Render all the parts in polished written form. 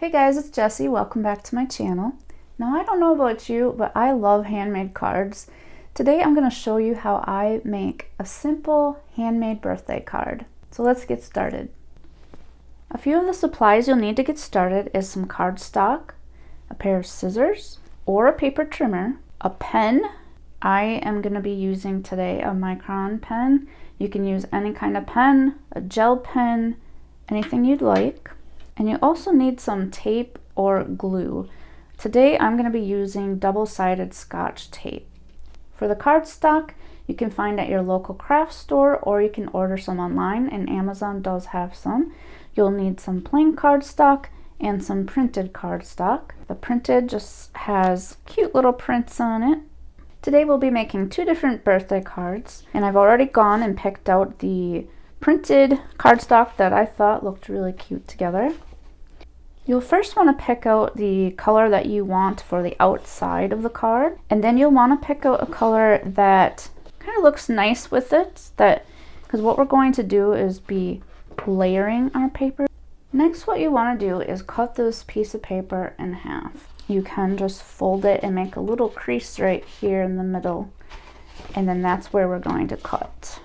Hey guys, it's Jessie. Welcome back to my channel. Now I don't know about you, but I love handmade cards. Today I'm going to show you how I make a simple handmade birthday card. So let's get started. A few of the supplies you'll need to get started is some cardstock, a pair of scissors or a paper trimmer, a pen. I am going to be using today a micron pen. You can use any kind of pen, a gel pen, anything you'd like. And you also need some tape or glue. Today I'm going to be using double-sided Scotch tape. For the cardstock, you can find at your local craft store or you can order some online, and Amazon does have some. You'll need some plain cardstock and some printed cardstock. The printed just has cute little prints on it. Today we'll be making two different birthday cards, and I've already gone and picked out the printed cardstock that I thought looked really cute together. You'll first want to pick out the color that you want for the outside of the card, and then you'll want to pick out a color that kind of looks nice with it, because what we're going to do is be layering our paper. Next, what you want to do is cut this piece of paper in half. You can just fold it and make a little crease right here in the middle, and then that's where we're going to cut.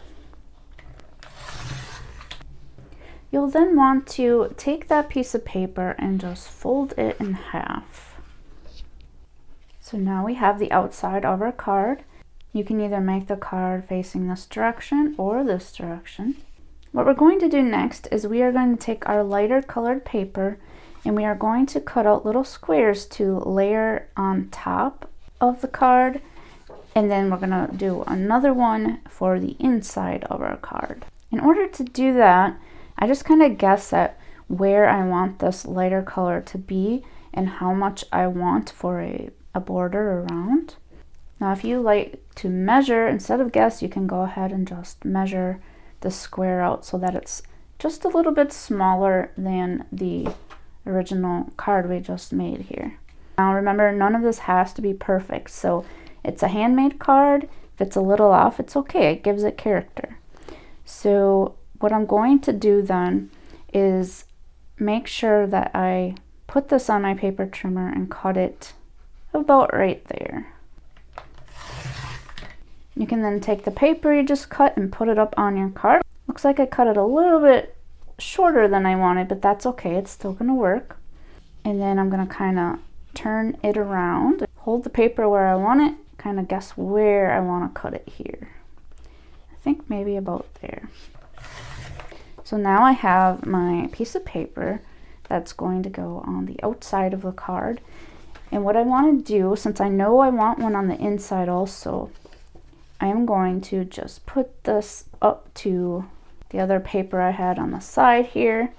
You'll then want to take that piece of paper and just fold it in half. So now we have the outside of our card. You can either make the card facing this direction or this direction. What we're going to do next is we are going to take our lighter colored paper and we are going to cut out little squares to layer on top of the card, and then we're going to do another one for the inside of our card. In order to do that, I just kind of guess at where I want this lighter color to be and how much I want for a border around. Now if you like to measure, instead of guess, you can go ahead and just measure the square out so that it's just a little bit smaller than the original card we just made here. Now remember, none of this has to be perfect, so it's a handmade card. If it's a little off, it's okay, it gives it character. So what I'm going to do then is make sure that I put this on my paper trimmer and cut it about right there. You can then take the paper you just cut and put it up on your card. Looks like I cut it a little bit shorter than I wanted, but that's okay, it's still going to work. And then I'm going to kind of turn it around, hold the paper where I want it, kind of guess where I want to cut it here. I think maybe about there. So now I have my piece of paper that's going to go on the outside of the card. And what I want to do, since I know I want one on the inside also, I am going to just put this up to the other paper I had on the side here.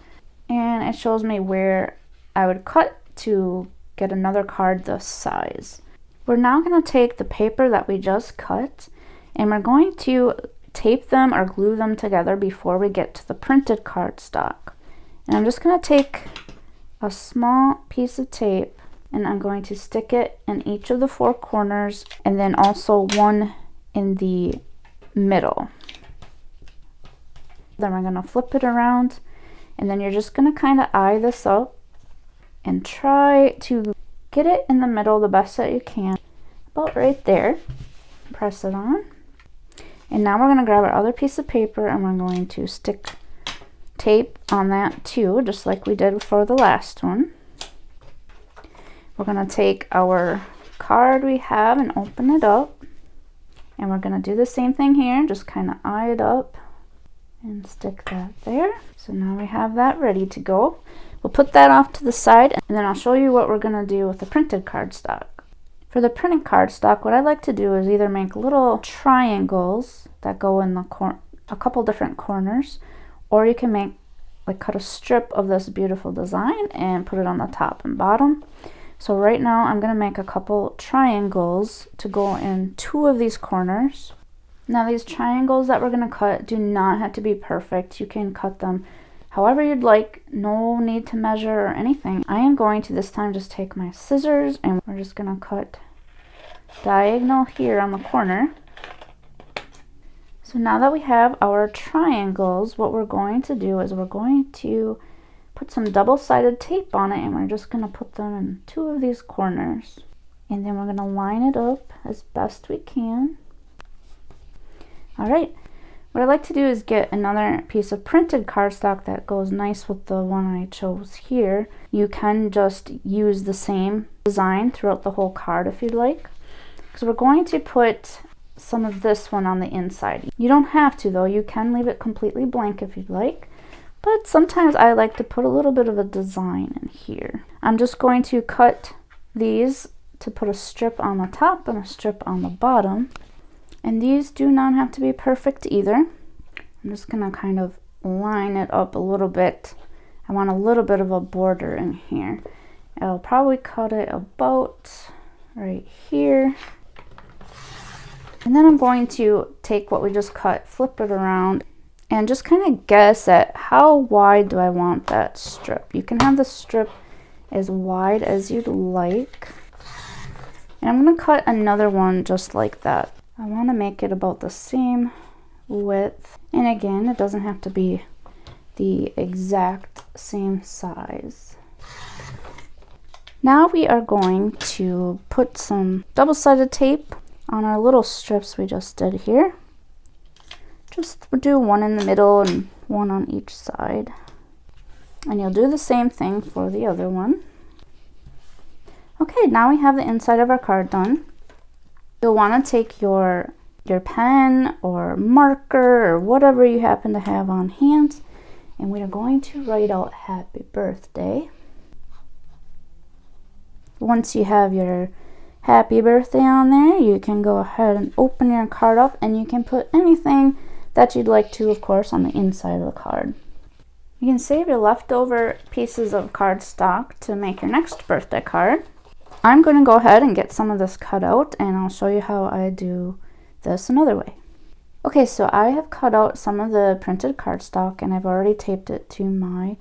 And it shows me where I would cut to get another card this size. We're now going to take the paper that we just cut and we're going to tape them or glue them together before we get to the printed cardstock. And I'm just going to take a small piece of tape and I'm going to stick it in each of the four corners and then also one in the middle. Then we're going to flip it around and then you're just going to kind of eye this up and try to get it in the middle the best that you can, about right there. Press it on. And now we're going to grab our other piece of paper and we're going to stick tape on that too, just like we did for the last one. We're going to take our card we have and open it up. And we're going to do the same thing here, just kind of eye it up and stick that there. So now we have that ready to go. We'll put that off to the side and then I'll show you what we're going to do with the printed cardstock. For the printed cardstock, what I like to do is either make little triangles that go in a couple different corners, or you can cut a strip of this beautiful design and put it on the top and bottom. So right now I'm going to make a couple triangles to go in two of these corners. Now these triangles that we're going to cut do not have to be perfect. You can cut them however you'd like, no need to measure or anything. I am going to this time just take my scissors and we're just going to cut diagonal here on the corner. So now that we have our triangles, what we're going to do is we're going to put some double-sided tape on it, and we're just going to put them in 2 of these corners. And then we're going to line it up as best we can. All right, what I like to do is get another piece of printed cardstock that goes nice with the one I chose here. You can just use the same design throughout the whole card if you'd like. So we're going to put some of this one on the inside. You don't have to though, you can leave it completely blank if you'd like. But sometimes I like to put a little bit of a design in here. I'm just going to cut these to put a strip on the top and a strip on the bottom. And these do not have to be perfect either. I'm just gonna kind of line it up a little bit. I want a little bit of a border in here. I'll probably cut it about right here. And then I'm going to take what we just cut, flip it around, and just kind of guess at how wide do I want that strip. You can have the strip as wide as you'd like. And I'm gonna cut another one just like that. I want to make it about the same width. And again, it doesn't have to be the exact same size. Now we are going to put some double-sided tape on our little strips we just did here. Just do one in the middle and one on each side. And you'll do the same thing for the other one. Okay, now we have the inside of our card done. You'll want to take your pen or marker or whatever you happen to have on hand, and we are going to write out happy birthday. Once you have your happy birthday on there, you can go ahead and open your card up, and you can put anything that you'd like to, of course, on the inside of the card. You can save your leftover pieces of cardstock to make your next birthday card. I'm going to go ahead and get some of this cut out, and I'll show you how I do this another way. Okay, so I have cut out some of the printed cardstock, and I've already taped it to my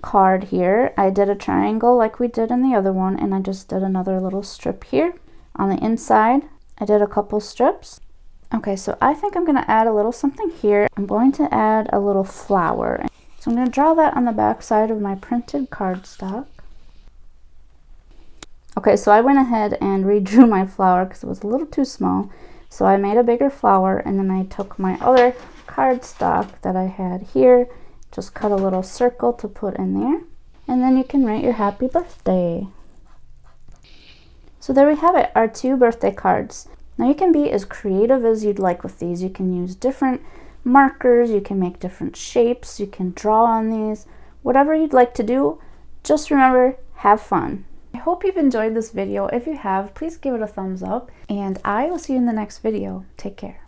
card here. I did a triangle like we did in the other one, and I just did another little strip here. On the inside, I did a couple strips. Okay, so I think I'm going to add a little something here. I'm going to add a little flower. So I'm going to draw that on the back side of my printed cardstock. Okay, so I went ahead and redrew my flower because it was a little too small. So I made a bigger flower, and then I took my other cardstock that I had here, just cut a little circle to put in there, and then you can write your happy birthday. So there we have it, our 2 birthday cards. Now you can be as creative as you'd like with these. You can use different markers, you can make different shapes, you can draw on these, whatever you'd like to do. Just remember, have fun. I hope you've enjoyed this video. If you have, please give it a thumbs up, and I will see you in the next video. Take care.